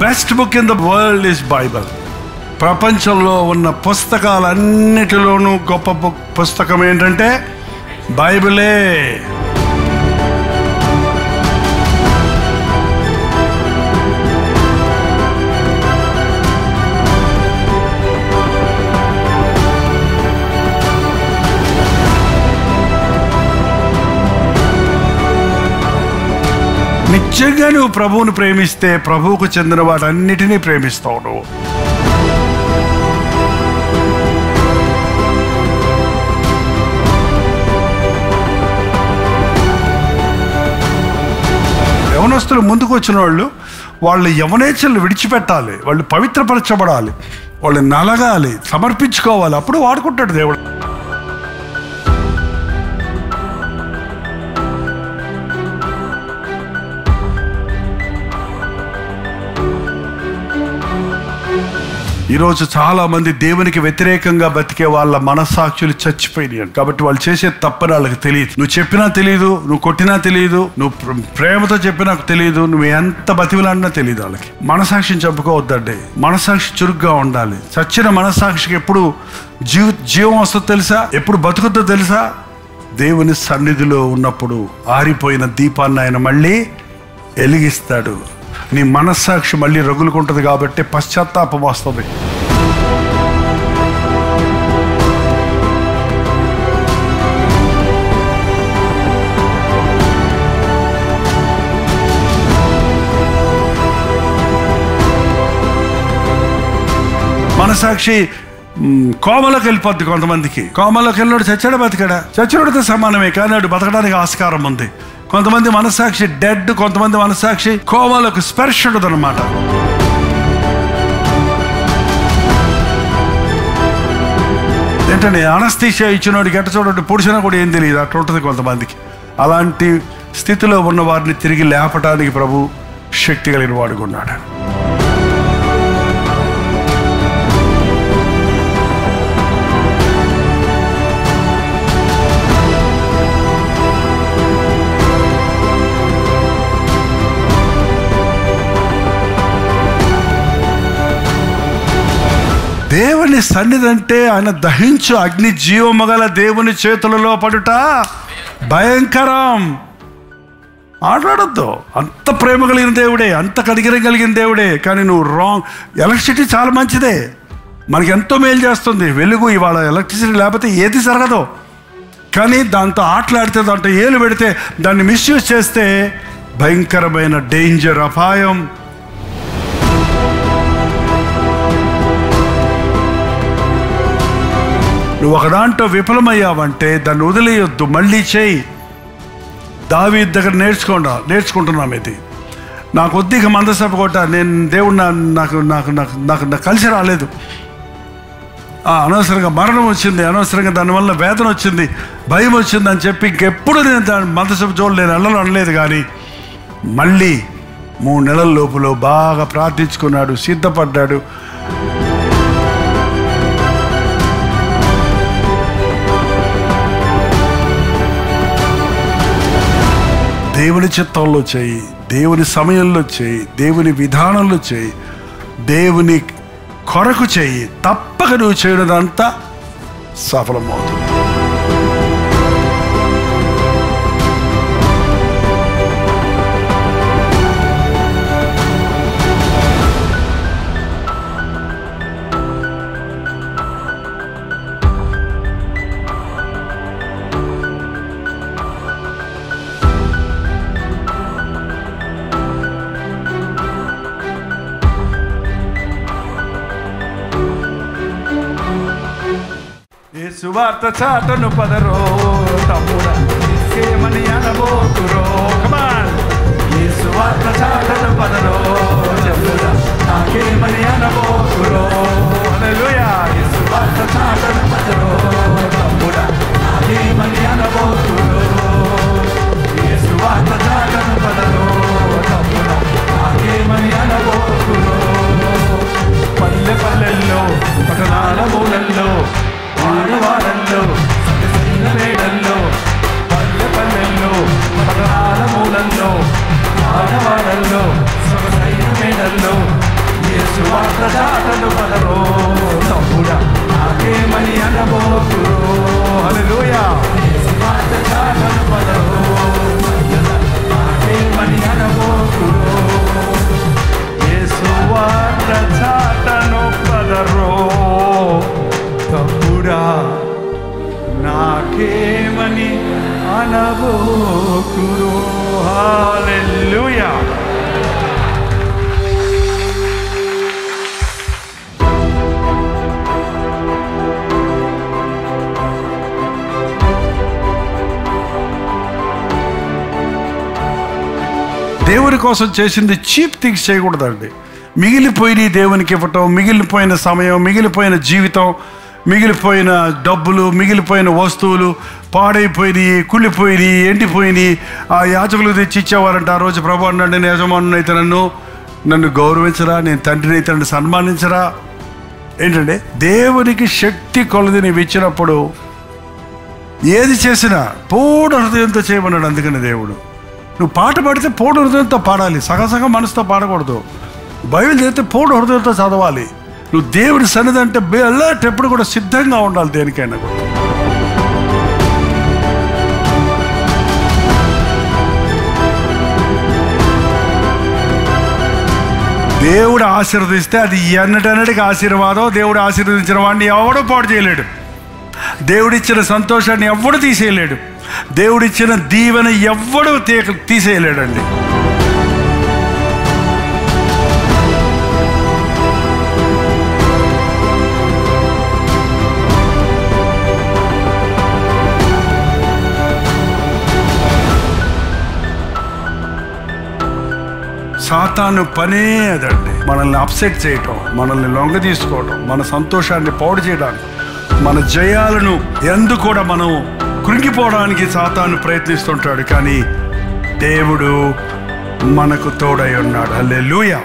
Best book in the world is Bible. ప్రపంచంలో ఉన్న పుస్తకాలన్నిటిలోనూ గొప్ప పుస్తకం ఏంటంటే బైబిలే. నిజంగా నువ్వు ప్రభువుని ప్రేమిస్తే ప్రభువుకు చెందిన వాటన్నిటినీ ప్రేమిస్తావు నువ్వు. యవనస్తులు ముందుకు వచ్చిన వాళ్ళ యవనేచ్ఛలు విడిచిపెట్టాలి, వాళ్ళు పవిత్రపరచబడాలి, వాళ్ళు నలగాలి, సమర్పించుకోవాలి. అప్పుడు వాడుకుంటాడు దేవుడు. ఈరోజు చాలా మంది దేవునికి వ్యతిరేకంగా బతికే వాళ్ళ మనస్సాక్షులు చచ్చిపోయినాయి. కాబట్టి వాళ్ళు చేసే తప్పని వాళ్ళకి తెలియదు. నువ్వు చెప్పినా తెలియదు, నువ్వు కొట్టినా తెలియదు, నువ్వు ప్రేమతో చెప్పినా తెలియదు, నువ్వు ఎంత బతిమలాడినా తెలియదు వాళ్ళకి. మనసాక్షిని చంపుకోవద్దండి. మనసాక్షి చురుగ్గా ఉండాలి. చచ్చిన మనసాక్షికి ఎప్పుడు జీవం వస్తుందో తెలుసా? ఎప్పుడు బతుకుతో తెలుసా? దేవుని సన్నిధిలో ఉన్నప్పుడు ఆరిపోయిన దీపాన్ని ఆయన మళ్ళీ వెలిగిస్తాడు. నీ మనస్సాక్షి మళ్ళీ రగులుకుంటుంది కాబట్టి పశ్చాత్తాపం వస్తుంది. మనసాక్షి కోమలోకి వెళ్ళిపోద్ది కొంతమందికి. కోమలోకి వెళ్ళినోడు చచ్చాడా బతికాడా? చచ్చినోడితో సమానమే, కానీ వాడు బతకడానికి ఆస్కారం ఉంది. కొంతమంది మనస్సాక్షి డెడ్, కొంతమంది మనస్సాక్షి కోమలకు స్పర్శ ఉండదు అనమాట. ఏంటంటే అనస్థీషియా ఇచ్చినోడికి ఎట్ట చూడండి పొడిచినా కూడా ఏం తెలియదు, అట్లా ఉంటుంది కొంతమందికి. అలాంటి స్థితిలో ఉన్న వారిని తిరిగి లేపటానికి ప్రభు శక్తి కలిగిన వాడుకున్నాడు. దేవుని సన్నిధి అంటే ఆయన దహించు అగ్ని, జీవమగల దేవుని చేతులలో పడుట భయంకరం. ఆటలాడొద్దు. అంత ప్రేమ కలిగిన దేవుడే, అంత కనికరం కలిగిన దేవుడే, కానీ నువ్వు రాంగ్. ఎలక్ట్రిసిటీ చాలా మంచిదే, మనకి ఎంతో మేలు చేస్తుంది. వెలుగు ఇవాళ ఎలక్ట్రిసిటీ లేకపోతే ఏది జరగదు. కానీ దాంతో ఆటలాడితే, దాంట్లో ఏలు పెడితే, దాన్ని మిస్యూజ్ చేస్తే భయంకరమైన డేంజర్, అపాయం. నువ్వు ఒక దాంట్లో విఫలమయ్యావంటే దాన్ని వదిలేయొద్దు, మళ్ళీ చేయి. దావీదు దగ్గర నేర్చుకుంటున్నాం ఇది. నాకు కొద్దిగా మందసభ కొట్ట, నేను దేవుడు నాకు నాకు నాకు నాకు కలిసి రాలేదు, అనవసరంగా మరణం వచ్చింది, అనవసరంగా దానివల్ల వేదన వచ్చింది, భయం వచ్చింది అని చెప్పి ఇంకెప్పుడు నేను దాని మందసభ జోలు నేను అనలేదు. కానీ మళ్ళీ 3 నెలల లోపులో బాగా ప్రార్థించుకున్నాడు, సిద్ధపడ్డాడు. దేవుని చిత్తంలో చేయి, దేవుని సమయంలో చేయి, దేవుని విధానంలో చేయి, దేవుని కొరకు చేయి. తప్పక నువ్వు చేయడంతా సఫలమవుతుంది. సువార్త చాటను పదరో తమ్ముడా, ఏమని అనబోతురో. కమాన్. ఈ సువార్త చాటను పదరో తమ్ముడా, నాకేమని అనబోతురో. హల్లెలూయా. ఈ సువార్త చాటను పదరో తమ్ముడా, నాకేమని అనబోతురో. ఈ సువార్త చాటను పదరో తమ్ముడా, నాకేమని అనబోతురో. పల్లె పల్లెల్లో, పట్టణాల మూలల్లో, ఆడవాడల్లో, మేడల్లో, పల్లె పల్లెల్లో, పట్టణాల మూలల్లో, ఆడవాడల్లో, సొగసైన మేడల్లో, వార్త చాటను పదరో తప్పుడా నాకేమని అనబోకురో. హల్లెలూయా. యేసు వార్త చాటను పదరో నాకేమని అనబోకురో. యేసు వార్త చాటను పదరో తప్పుడా నాకేమని అనబోకురో. హల్లెలూయా. దేవుని కోసం చేసింది చీప్ థింగ్స్ చేయకూడదండి. మిగిలిపోయిన దేవునికి ఇవ్వటం, మిగిలిపోయిన సమయం, మిగిలిపోయిన జీవితం, మిగిలిపోయిన డబ్బులు, మిగిలిపోయిన వస్తువులు పాడైపోయినాయి, కుళ్ళిపోయినాయి, ఎండిపోయినాయి. ఆ యాజకులు తెచ్చి ఇచ్చేవారంట. ఆ రోజు ప్రభు అన్నాడు, నేను యజమానుని అయితే నన్ను గౌరవించరా, నేను తండ్రిని అయితే నన్ను సన్మానించరా. ఏంటంటే దేవునికి శక్తి కొలది నీవు ఇచ్చినప్పుడు ఏది చేసినా పూర్ణ హృదయంతో చేయమన్నాడు. అందుకని దేవుడు నువ్వు పాట పాడితే పూర్ణ హృదయంతో పాడాలి, సగం మనసుతో పాడకూడదు. బైబిల్ చదివితే పూర్ణ హృదయంతో చదవాలి. నువ్వు దేవుడి సన్నిధి అంటే అలర్ట్, ఎప్పుడు కూడా సిద్ధంగా ఉండాలి దేనికైనా కూడా. దేవుడు ఆశీర్వదిస్తే అది ఎన్నటన్నటికి ఆశీర్వాదం. దేవుడు ఆశీర్వదించిన వాడిని ఎవడో పాడు చేయలేడు. దేవుడిచ్చిన సంతోషాన్ని ఎవ్వడు తీసేయలేడు. దేవుడిచ్చిన దీవెన ఎవ్వడు తీసేయలేడండి. సాతాను పనే అదండి, మనల్ని అప్సెట్ చేయటం, మనల్ని లొంగ తీసుకోవటం, మన సంతోషాన్ని పాడు చేయడానికి, మన జయాలను ఎందుకు కూడా మనం కృంగిపోవడానికి సాతాను ప్రయత్నిస్తుంటాడు. కానీ దేవుడు మనకు తోడై ఉన్నాడు. హల్లెలూయా.